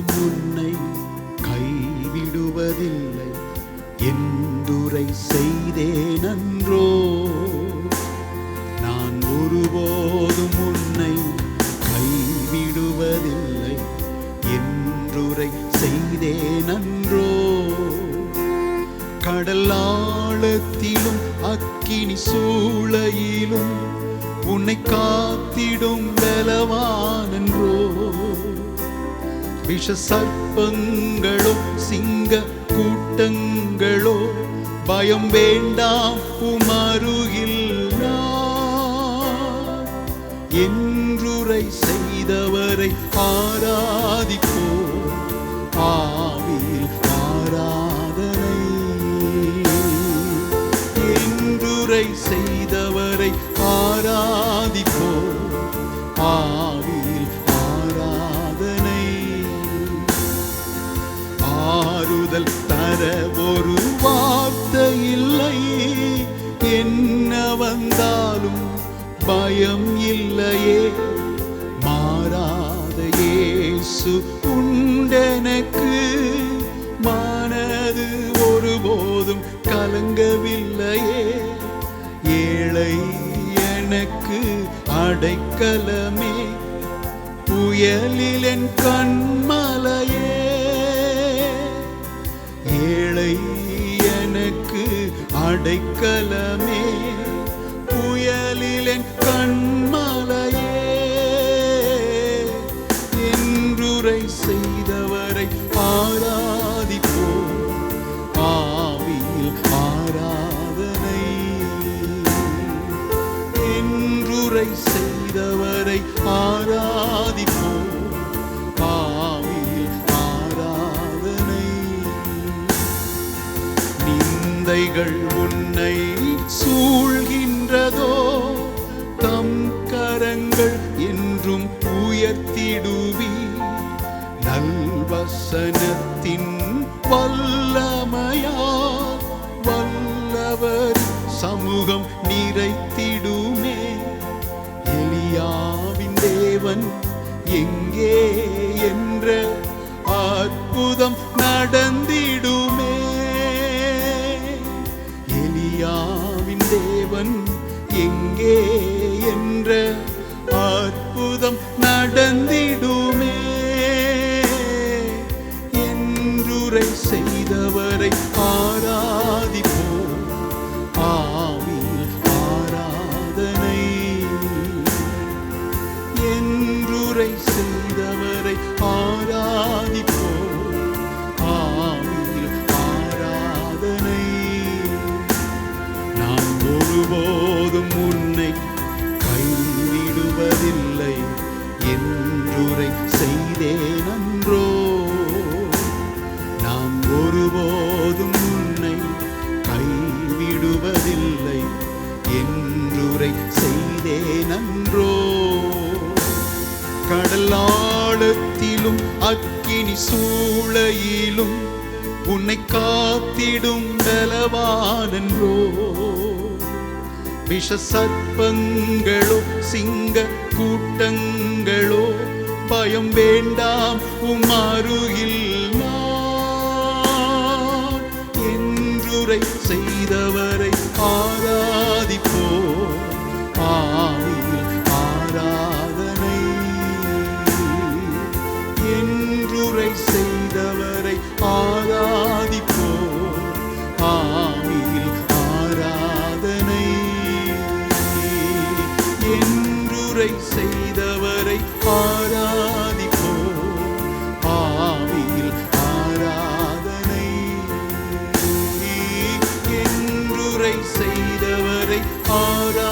ஒருபோதும் உன்னை கைவிடுவதில்லை என்றுரை செய்தேனன்றோ. நான் ஒருபோதும் உன்னை கைவிடுவதில்லை என்றுரை செய்தேனன்றோ. கடல் ஆழத்திலும் அக்கினி சூளையிலும் உன்னை காத்திடும் பலவானன்றோ. விஷ சர்ப்பங்களோ சிங்க கூட்டங்களோ பயம் வேண்டாம் உமருகில் என்றுரை செய்தவரை ஆராதிப்போ. ஆவியில் ஆராதனை என்றுரை செய்தவரை ஆராதிப்போ. ஆவியில் ஆராதனை ஆறுதல் தர ஒரு வார்த்தை இல்லை. என்ன வந்தாலும் பயம் இல்லையே. மாறாத இயேசு உண்டெனக்கு. மனது ஒருபோதும் கலங்கவில்லையே. ஏழை எனக்கு அடைக்கலமே. புயலில் என் கண்மலையே. ஏழை எனக்கு அடைக்கலமே. புயலில் என் கண்மலையே. என்றுரை செய்தவரை ஆராதிப்போ. ஆவியில் ஆராதனை என்றுரை செய்தவரை ஆராதிப்போ. ஆவியில் ஆராதனை நிந்தைகள் உன்னை சூழ்கின்றதோ. தம் கரங்கள் என்றும் உயர்த்திடுவி. நல்வசனத்தின் வல்லமையா வல்லவர் சமூகம் நிறைத்திடுமே. எலியாவின் தேவன் எங்கே என்ற அற்புதம் நடந்திடுமே. எலியாவின் தேவன் எங்கே என்ற அற்புதம் நடந்திடுமே. என்றுரை செய்தவரை ஆராதிப்போ. ஆவியில் ஆராதனை என்றுரை செய்தவரை ஆராதிப்போ. ஆவியில் ஆராதனை நான் ஒருபோதும் உன்னை கைவிடுவதில்லை என்றுரை செய்தேனன்றோ. நான் ஒருபோதும் உன்னை கைவிடுவதில்லை என்றுரை செய்தேனன்றோ. கடலாழத்திலும் அக்கினி சூளையிலும் உன்னை காத்திடும் பலவானன்றோ. விஷ சர்ப்பங்களோ சிங்க கூட்டங்களோ பயம் வேண்டாம் உமருகில் நான். என்றுரை செய்தவரை ஆராதிப்போ. ஆவியில் ஆராதனை என்றுரை செய்தவரை ஆராதிப்போ. ஆவியில் ஆராதனை என்றுரை செய்தவரை ஆராதிப்போ. ஆவியில் ஆராதனை என்றுரை செய்தவரை ஆராதிப்போ.